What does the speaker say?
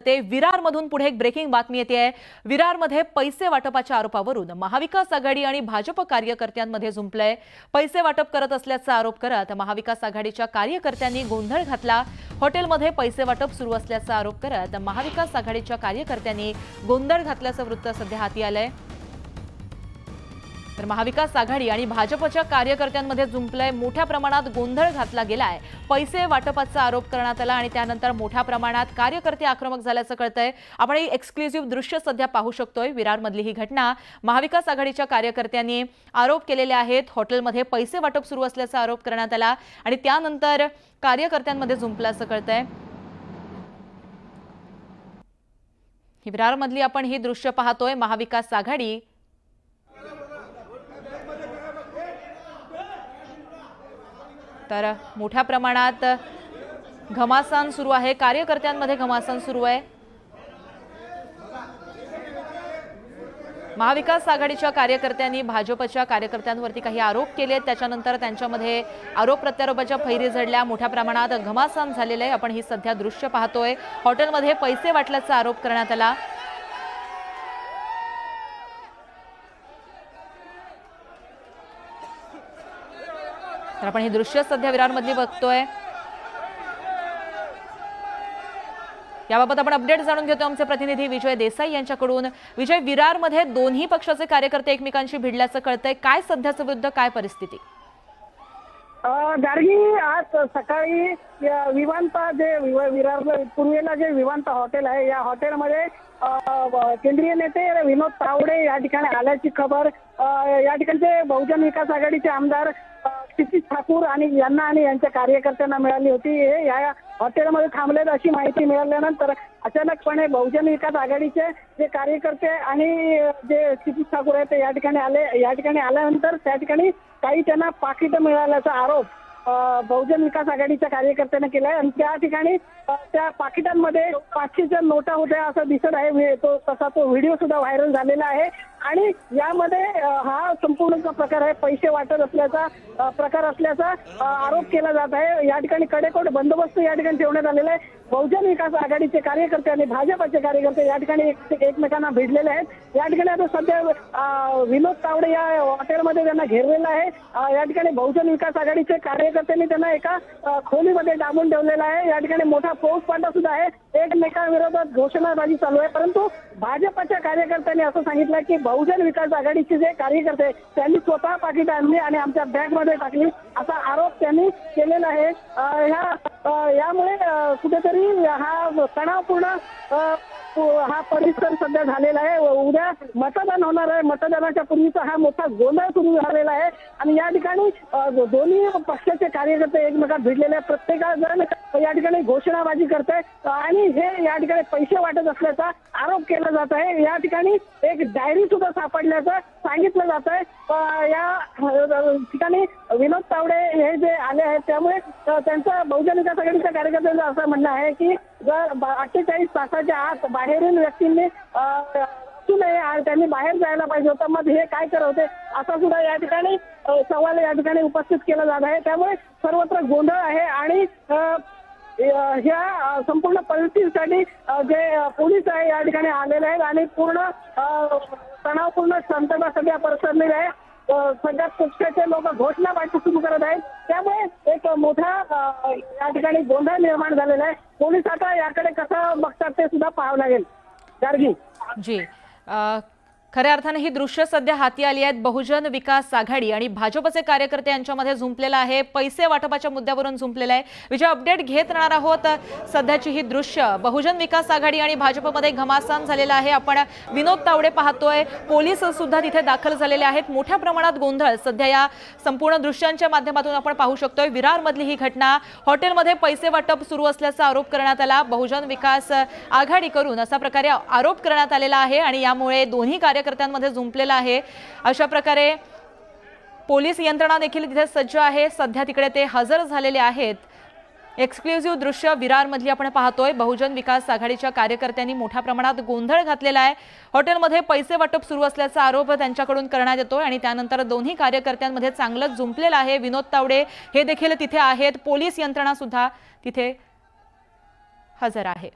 बघते विरारमधून पुढे एक ब्रेकिंग बातमी येते। विरारमध्ये पैसे वाटपाच्या आरोपावरून महाविकास आघाडी आणि भाजप कार्यकर्त्यांमध्ये झुंपलंय। पैसे वाटप करत असल्याचा आरोप करत महाविकास आघाडीच्या कार्यकर्त्यांनी गोंधळ घातला। हॉटेलमध्ये पैसे वाटप सुरू असल्याचा आरोप करत महाविकास आघाडीच्या कार्यकर्त्यांनी गोंधळ घातल्याचं वृत्त सध्या हाती आलंय। तर महाविकास आघाडी आणि भाजपच्या कार्यकर्त्यांमध्ये झुंपलंय। मोठ्या प्रमाणात गोंधळ घातला गेलाय। पैसे वाटपाचा आरोप करण्यात आला आणि त्यानंतर मोठ्या प्रमाणात कार्यकर्ते आक्रमक झाल्याचं कळतंय। आपण ही एक्सक्लुझिव्ह दृश्य सध्या पाहू शकतोय। विरारमधली ही घटना महाविकास आघाडीच्या कार्यकर्त्यांनी आरोप केलेले आहेत। हॉटेलमध्ये पैसे वाटप सुरू असल्याचा आरोप करण्यात आला आणि त्यानंतर कार्यकर्त्यांमध्ये झुंपल्याचं कळतंय। ही विरारमधली आपण ही दृश्य पाहतोय। महाविकास आघाडी तर मोठ्या प्रमाणात घमासान सुरू आहे। कार्यकर्त्यांमध्ये घमासान सुरू आहे। महाविकास आघाडीच्या कार्यकर्त्यांनी भाजपच्या कार्यकर्त्यांवरती काही आरोप केले। त्याच्यानंतर त्यांच्यामध्ये आरोप प्रत्यारोपाच्या फैरी झडल्या। मोठ्या प्रमाणात घमासान झालेले आहे। आपण ही सध्या दृश्य पाहतोय। हॉटेलमध्ये पैसे वाटल्याचा आरोप करण्यात आला। तर आपण ही दृश्य सध्या विरारमधली बघतोय। याबाबत आपण अपडेट जाणून घेतो आमचे प्रतिनिधी विजय देसाई यांच्याकडून। विजय, विरारमध्ये दोन्ही पक्षाचे कार्यकर्ते एकमेकांशी भिडल्याचं कळतंय। काय सध्याचं वृत्त, काय परिस्थिती? गार्गी, आज सकाळी विवांता जे विरार पूर्वेला जे विवांता हॉटेल आहे, या हॉटेलमध्ये केंद्रीय नेते विनोद तावडे या ठिकाणी आल्याची खबर या ठिकाणचे बहुजन विकास आघाडीचे आमदार क्षितिज ठाकूर आणि यांच्या कार्यकर्त्यांना मिळाली होती। हे या हॉटेलमध्ये थांबलेत अशी माहिती मिळाल्यानंतर अचानकपणे बहुजन विकास आघाडीचे जे कार्यकर्ते आणि जे क्षितिज ठाकूर आहेत ते या ठिकाणी आले। या ठिकाणी आल्यानंतर त्या ठिकाणी काही त्यांना पाकिटं मिळाल्याचा आरोप बहुजन विकास आघाडीच्या कार्यकर्त्यांनी केलाय आणि त्या ठिकाणी त्या पाकिटांमध्ये 500च्या नोटा होत्या असं दिसत आहे। तसा तो व्हिडिओ सुद्धा व्हायरल झालेला आहे आणि यामध्ये हा संपूर्ण प्रकार आहे पैसे वाटत असल्याचा प्रकार असल्याचा आरोप केला जात आहे। या ठिकाणी कडेकोट बंदोबस्त या ठिकाणी ठेवण्यात आलेला आहे। बहुजन विकास आघाडीचे कार्यकर्ते आणि भाजपचे कार्यकर्ते या ठिकाणी एकमेकांना भिडलेले आहेत। या ठिकाणी आता सध्या विनोद तावडे या हॉटेलमध्ये त्यांना घेरलेलं आहे। या ठिकाणी बहुजन विकास आघाडीचे कार्यकर्त्यांनी त्यांना एका खोलीमध्ये डांबून ठेवलेला आहे। या ठिकाणी मोठा फौजफाटा सुद्धा आहे। एकमेकांविरोधात घोषणाबाजी चालू आहे, परंतु भाजपच्या कार्यकर्त्यांनी असं सांगितलं की बहुजन विकास आघाडीचे जे कार्यकर्ते त्यांनी स्वतः पाकिटं आणली आणि आमच्या बॅगमध्ये टाकली असा आरोप त्यांनी केलेला आहे। यामुळे कुठेतरी हा तणावपूर्ण हा परिसर सध्या झालेला आहे। उद्या मतदान होणार आहे। मतदानाच्या पूर्वीचा हा मोठा गोंधळ सुरू झालेला आहे आणि या ठिकाणी दोन्ही पक्षाचे कार्यकर्ते एकमेकात भिडलेले आहेत। प्रत्येकजण या ठिकाणी घोषणाबाजी करत आहे आणि हे या ठिकाणी पैसे वाटत असल्याचा आरोप केला जात आहे। या ठिकाणी एक डायरी सुद्धा सापडल्याचं सांगितलं जात आहे। या ठिकाणी विनोद तावडे हे जे आले आहेत त्यामुळे त्यांचं बहुजन विकास आघाडीच्या कार्यकर्त्यांचं असं म्हणणं आहे की जर 48 तासाच्या आत बाहेरील व्यक्तींनी त्यांनी बाहेर जायला पाहिजे होतं, मग हे काय करत होते असा सुद्धा या ठिकाणी सवाल या ठिकाणी उपस्थित केला जात आहे। त्यामुळे सर्वत्र गोंधळ आहे आणि ह्या संपूर्ण परिस्थितीसाठी जे पोलीस आहे या ठिकाणी आलेले आहेत आणि पूर्ण तणावपूर्ण शांतता सध्या पसरलेली आहे। सगळ्या पक्षाचे लोक घोषणाबाजी सुरू करत आहेत। त्यामुळे एक मोठा या ठिकाणी गोंधळ निर्माण झालेला आहे। पोलीस आता याकडे कसं बघतात ते सुद्धा पाहावं लागेल। गार्गी जी, खऱ्या अर्थाने ही दृश्य सध्या हाती आली आहेत। बहुजन विकास आघाडी आणि भाजपचे कार्यकर्ते यांच्यामध्ये झुंपलेला आहे। पैसे वाटपाच्या मुद्द्यावरून झुंपलेला आहे। विजय, अपडेट घेत राहणार आहोत। सध्याची ही दृश्य बहुजन विकास आघाडी आणि भाजपमध्ये घमासान झालेला आहे। आपण विनोद तावडे पाहतोय। पोलीस सुद्धा तिथे दाखल झालेले आहेत। मोठ्या प्रमाणात गोंधळ सध्या या संपूर्ण दृश्यांच्या माध्यमातून आपण पाहू शकतोय। विरारमधली ही घटना, हॉटेलमध्ये पैसे वाटप सुरू असल्याचा आरोप करण्यात आला। बहुजन विकास आघाडी करून अशा प्रकारे आरोप करण्यात आलेला आहे आणि यामुळे दोन्ही कार्यकर्त्यांमध्ये झुंपलेला आहे। अशा प्रकारे पोलीस यंत्रणा देखील तिथे सज्ज आहे। सध्या तिकडे ते हजर झालेले आहेत। एक्सक्लुझिव्ह दृश्य विरारमधली आपण पाहतोय। बहुजन विकास आघाडीच्या कार्यकर्त्यांनी मोठ्या प्रमाणात गोंधळ घातलेला आहे। हॉटेलमध्ये पैसे वाटप सुरू असल्याचा आरोप त्यांच्याकडून करण्यात येतोय आणि त्यानंतर दोन्ही कार्यकर्त्यांमध्ये चांगलंच झुंपलेलं आहे। विनोद तावडे हे देखील तिथे आहेत। पोलीस यंत्रणा सुद्धा तिथे हजर आहे।